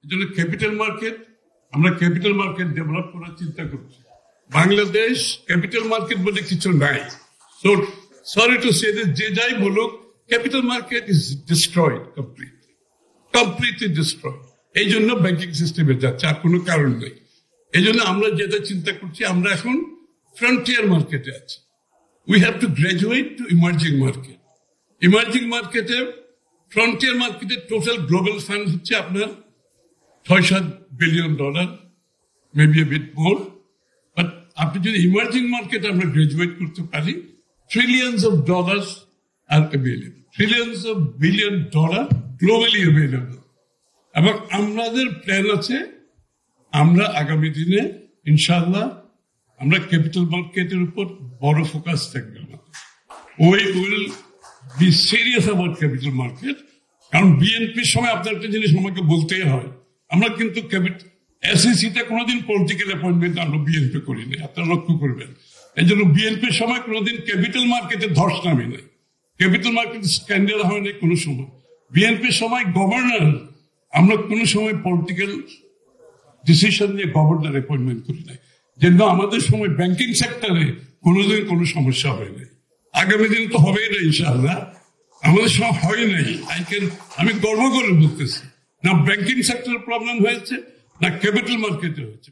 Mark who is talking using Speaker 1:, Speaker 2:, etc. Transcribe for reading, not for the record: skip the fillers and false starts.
Speaker 1: এই জন্য capital market, আমরা ক্যাপিটাল মার্কেট ডেভেলপ করার চিন্তা করছি। বাংলাদেশ ক্যাপিটাল মার্কেট বলে কিছু নাই। So sorry to say this, যে যাই বলুক, capital market is destroyed completely destroyed. এই জন্য ব্যাংকিং সিস্টেমে যাচ্ছে, আর কোনো কারণ নেই। এই জন্য আমরা যেটা চিন্তা করছি, আমরা এখন ফ্রন্টিয়ার মার্কেটে আছি। We have to graduate two emerging market. Emerging মার্কেটে, ফ্রন্টিয়ার মার্কেটে টোটাল গ্লোবাল ফান্ড হচ্ছে আপনার $6-7 billion, maybe A bit more. But আপনি যদি ইমার্জিং মার্কেট আমরা গ্রাজুয়েট করতে পারি, trillions of dollars R available, trillions of billion dollar globally available. এবং আমাদের প্ল্যান আছে, আমরা আগামী দিনে ইনশাআল্লাহ আমরা ক্যাপিটাল মার্কেটের উপর বড় ফোকাস থাকবে আমাদের। We will be serious about capital market. কারণ বিএনপির সময় আপনার একটা জিনিস আমাকে বলতেই হয়, আমরা কিন্তু এসইসিতে কোনোদিন পলিটিক্যাল অ্যাপয়েন্টমেন্ট আমরা বিএনপি করিনি, আপনারা লক্ষ্য করবেন। এই জন্য বিএনপির সময় কোনোদিন ক্যাপিটাল মার্কেটে ধস নামে নাই, ক্যাপিটাল মার্কেট স্ক্যান্ডাল হয় নাই কোনো সময়। বিএনপির সময় গভর্নর, আমরা কোনো সময় পলিটিক্যাল ডিসিশন নিয়ে গভর্নর অ্যাপয়েন্টমেন্ট করি নাই। যেন আমাদের সময় ব্যাংকিং সেক্টরে কোনোদিন কোনো সমস্যা হয় নাই, আগামী দিন তো হবেই না ইনশাআল্লাহ। আমাদের সময় হয় নাই, আমি গর্ব করে বলতেছি, না ব্যাংকিং সেক্টরের প্রবলেম হয়েছে, না ক্যাপিটাল মার্কেটে হয়েছে।